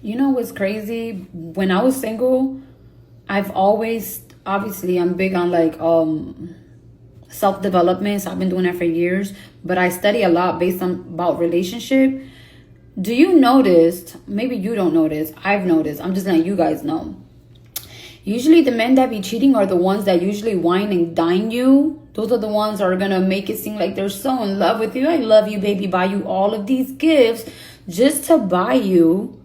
You know what's crazy? When I was single, I've always, obviously, I'm big on like self-development. So I've been doing that for years, but I study a lot based on about relationship. Do you notice, maybe you don't notice, I've noticed, I'm just letting you guys know. Usually the men that be cheating are the ones that usually wine and dine you. Those are the ones that are going to make it seem like they're so in love with you. I love you, baby. Buy you all of these gifts just to buy you.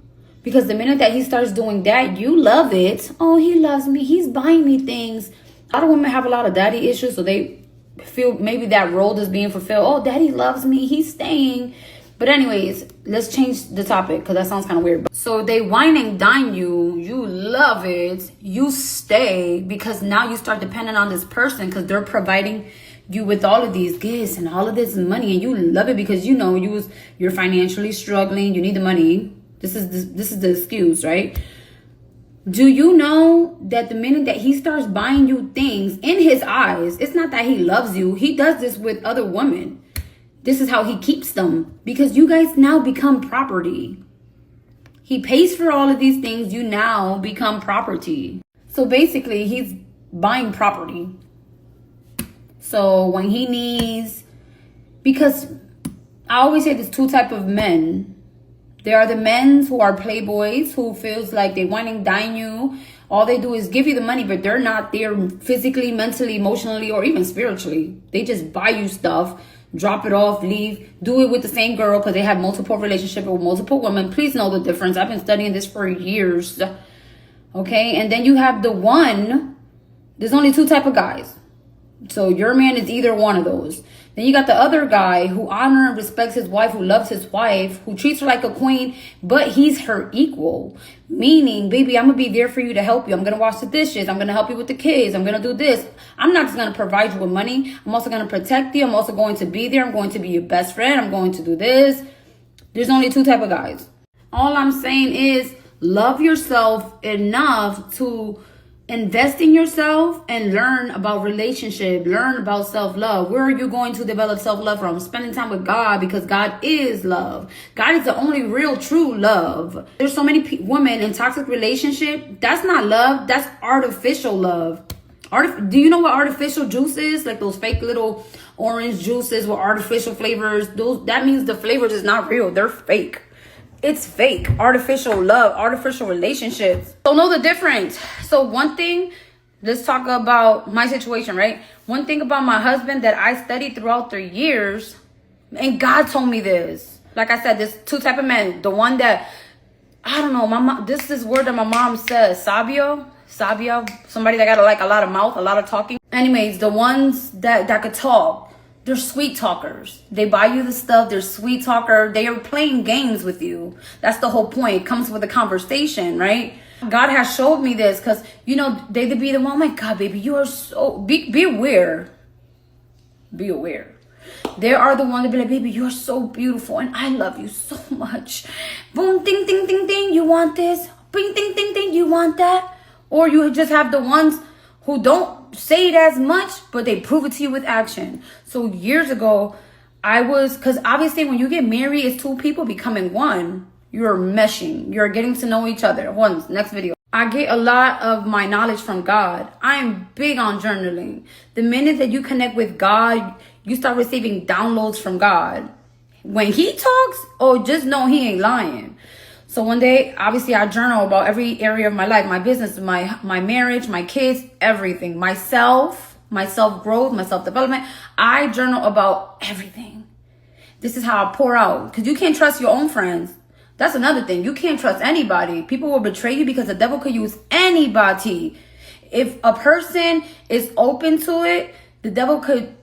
Because the minute that he starts doing that, you love it. Oh, he loves me. He's buying me things. A lot of women have a lot of daddy issues. So they feel maybe that role is being fulfilled. Oh, daddy loves me. He's staying. But anyways, let's change the topic because that sounds kind of weird. So they wine and dine you. You love it. You stay because now you start depending on this person because they're providing you with all of these gifts and all of this money, and you love it because you know you're financially struggling. You need the money. This is the excuse, right? Do you know that the minute that he starts buying you things in his eyes, it's not that he loves you. He does this with other women. This is how he keeps them because you guys now become property. He pays for all of these things. You now become property. So basically, he's buying property. So when he needs, because I always say there's two types of men. There are the men who are playboys who feels like they wine and dine you. All they do is give you the money, but they're not there physically, mentally, emotionally, or even spiritually. They just buy you stuff, drop it off, leave, do it with the same girl because they have multiple relationships with multiple women. Please know the difference. I've been studying this for years. Okay, and then you have the one, there's only two type of guys. So your man is either one of those. Then you got the other guy who honors and respects his wife, who loves his wife, who treats her like a queen, but he's her equal. Meaning, baby, I'm going to be there for you to help you. I'm going to wash the dishes. I'm going to help you with the kids. I'm going to do this. I'm not just going to provide you with money. I'm also going to protect you. I'm also going to be there. I'm going to be your best friend. I'm going to do this. There's only two type of guys. All I'm saying is love yourself enough to invest in yourself and learn about relationship, learn about self-love. Where are you going to develop self-love from? Spending time with God, because God is love. God is the only real true love. There's so many women in toxic relationship. That's not love. That's artificial love. Do you know what artificial juice is? Like those fake little orange juices with artificial flavors. That means the flavors is not real. They're fake. It's fake. Artificial love, artificial relationships. So know the difference. So one thing, let's talk about my situation, right? One thing about my husband that I studied throughout the years, and God told me this. Like I said, there's two type of men. The one that, I don't know, my mom, this is word that my mom says, sabio, somebody that got like a lot of mouth, a lot of talking. Anyways, the ones that could talk. They're sweet talkers. They buy you the stuff. They're sweet talker. They are playing games with you. That's the whole point. It comes with a conversation, right? God has showed me this because, you know, they be the one, oh my God, baby, you are so, be aware. Be aware. There are the ones that be like, baby, you're so beautiful and I love you so much. Boom, ding, ding, ding, ding. You want this? Bing, ding, ding, ding. You want that? Or you just have the ones who don't say it as much, but they prove it to you with action. So years ago, because obviously when you get married, it's two people becoming one. You're meshing. You're getting to know each other. Next video. I get a lot of my knowledge from God. I'm big on journaling. The minute that you connect with God, you start receiving downloads from God. When he talks, oh, just know he ain't lying. So one day, obviously, I journal about every area of my life, my business, my marriage, my kids, everything, my self-growth, my self-development. I journal about everything. This is how I pour out, because you can't trust your own friends. That's another thing. You can't trust anybody. People will betray you because the devil could use anybody. If a person is open to it, the devil could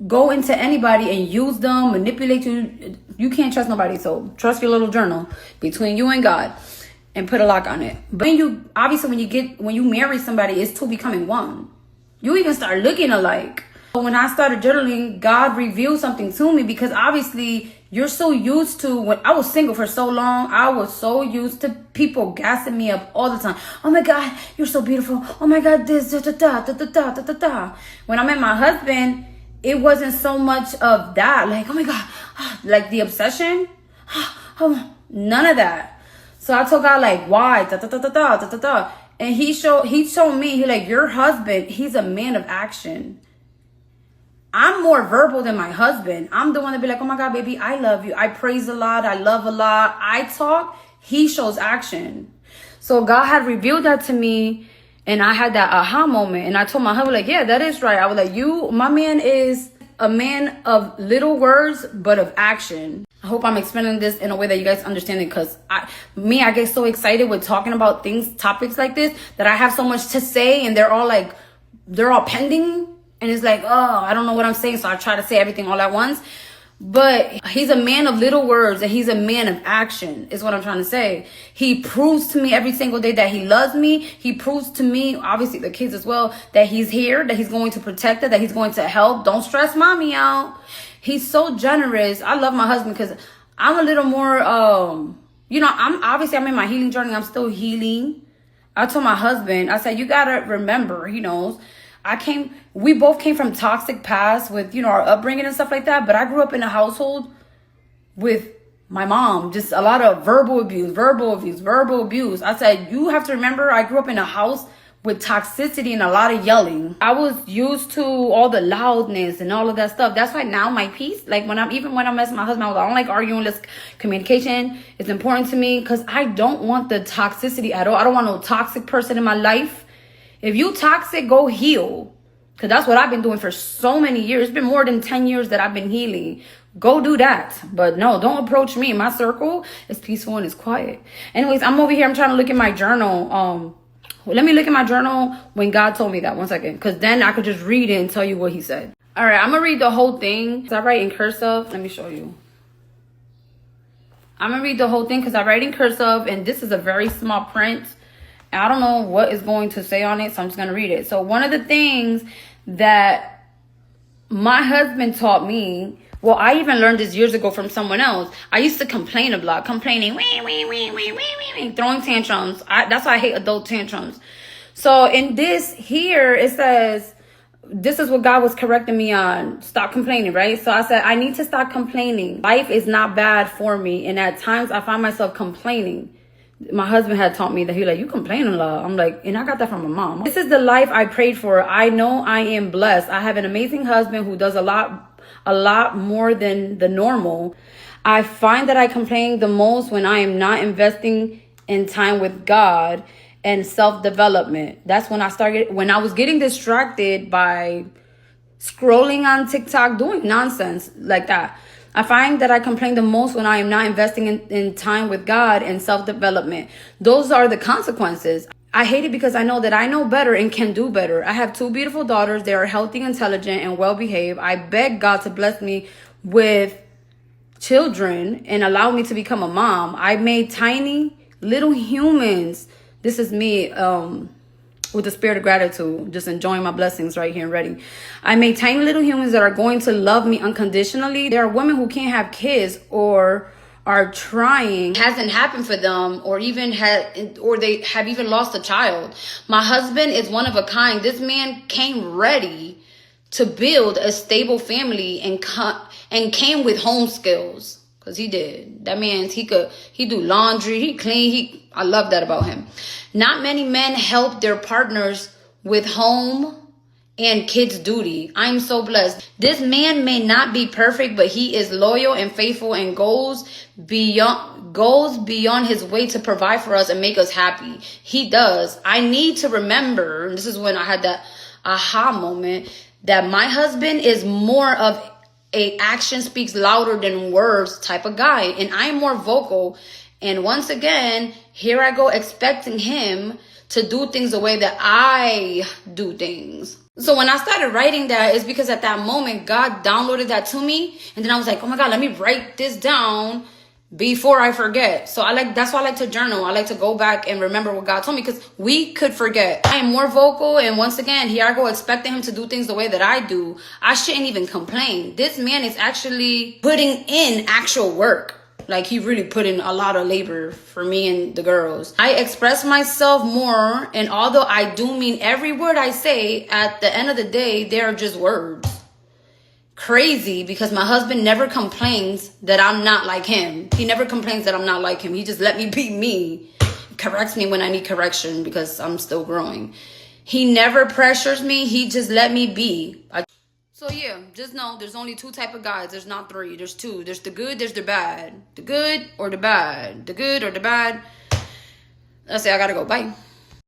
go into anybody and use them, manipulate you. You can't trust nobody. So trust your little journal between you and God and put a lock on it. But when you marry somebody, it's two becoming one. You even start looking alike. When I started journaling, God revealed something to me because obviously you're so used to, when I was single for so long, I was so used to people gassing me up all the time. Oh my God, you're so beautiful. Oh my God, this, da, da, da, da, da, da, da, da. When I met my husband, it wasn't so much of that. Like, oh my God, like the obsession. Oh, none of that. So I told God, like, why? Da, da, da, da, da, da, da, da. And he told me, he like, your husband, he's a man of action. I'm more verbal than my husband. I'm the one to be like, oh my God, baby, I love you. I praise a lot. I love a lot. I talk. He shows action. So God had revealed that to me. And I had that aha moment. And I told my husband, like, yeah, that is right. I was like, my man is a man of little words, but of action. I hope I'm explaining this in a way that you guys understand it, because I get so excited with talking about topics like this, that I have so much to say and they're all pending. And it's like, oh, I don't know what I'm saying. So I try to say everything all at once. But he's a man of little words and he's a man of action is what I'm trying to say. He proves to me every single day that he loves me. He proves to me, obviously the kids as well, that he's here, that he's going to protect it, that he's going to help. Don't stress mommy out. He's so generous. I love my husband because I'm a little more, I'm in my healing journey. I'm still healing. I told my husband, I said, you got to remember, he knows. We both came from toxic past with, our upbringing and stuff like that. But I grew up in a household with my mom, just a lot of verbal abuse. I said, you have to remember, I grew up in a house with toxicity and a lot of yelling. I was used to all the loudness and all of that stuff. That's why now my peace, like when I'm messing with my husband, I don't like arguing. This communication is important to me because I don't want the toxicity at all. I don't want no toxic person in my life. If you toxic, go heal. Because that's what I've been doing for so many years. It's been more than 10 years that I've been healing. Go do that. But no, don't approach me. My circle is peaceful and it's quiet. Anyways, I'm over here. I'm trying to look at my journal. Let me look at my journal when God told me that. 1 second. Because then I could just read it and tell you what he said. All right, I'm going to read the whole thing. I write in cursive. Let me show you. I'm going to read the whole thing because I write in cursive. And this is a very small print. I don't know what is going to say on it, so I'm just going to read it. So one of the things that my husband taught me, well, I even learned this years ago from someone else. I used to complain a lot, complaining, throwing tantrums. That's why I hate adult tantrums. So in this here, it says, this is what God was correcting me on. Stop complaining, right? So I said, I need to stop complaining. Life is not bad for me. And at times I find myself complaining. My husband had taught me that. He like, you complain a lot. I'm like, and I got that from my mom. This is the life I prayed for. I know I am blessed. I have an amazing husband who does a lot more than the normal. I find that I complain the most when I am not investing in time with God and self-development. That's when when I was getting distracted by scrolling on TikTok, doing nonsense like that. I find that I complain the most when I am not investing in time with God and self-development. Those are the consequences. I hate it because I know that I know better and can do better. I have 2 beautiful daughters. They are healthy, intelligent, and well-behaved. I beg God to bless me with children and allow me to become a mom. I made tiny little humans. This is me, with the spirit of gratitude, just enjoying my blessings right here in Reading. I made tiny little humans that are going to love me unconditionally. There are women who can't have kids or are trying, hasn't happened for them, or they have even lost a child. My husband is one of a kind. This man came ready to build a stable family and came with home skills. Because he did. That means he do laundry, he clean, I love that about him. Not many men help their partners with home and kids' duty. I'm so blessed. This man may not be perfect, but he is loyal and faithful and goes beyond his way to provide for us and make us happy. He does. I need to remember, and this is when I had that aha moment, that my husband is more of a action speaks louder than words type of guy, and I'm more vocal. And once again, here I go expecting him to do things the way that I do things. So when I started writing that, it's because at that moment God downloaded that to me, and then I was like, oh my God, let me write this down before I forget. So that's why I like to journal. I like to go back and remember what God told me, because we could forget. I am more vocal, and once again, here I go expecting him to do things the way that I do. I shouldn't even complain. This man is actually putting in actual work. Like, he really put in a lot of labor for me and the girls. I express myself more, and although I do mean every word I say, at the end of the day, they are just words. crazy because my husband never complains that I'm not like him. He never complains that I'm not like him. He just let me be me. Corrects me when I need correction because I'm still growing. He never pressures me. He just let me be. So yeah, just know there's only 2 type of guys. There's not 3. There's 2. There's the good, there's the bad. The good or the bad. The good or the bad. Let's say I gotta go. Bye.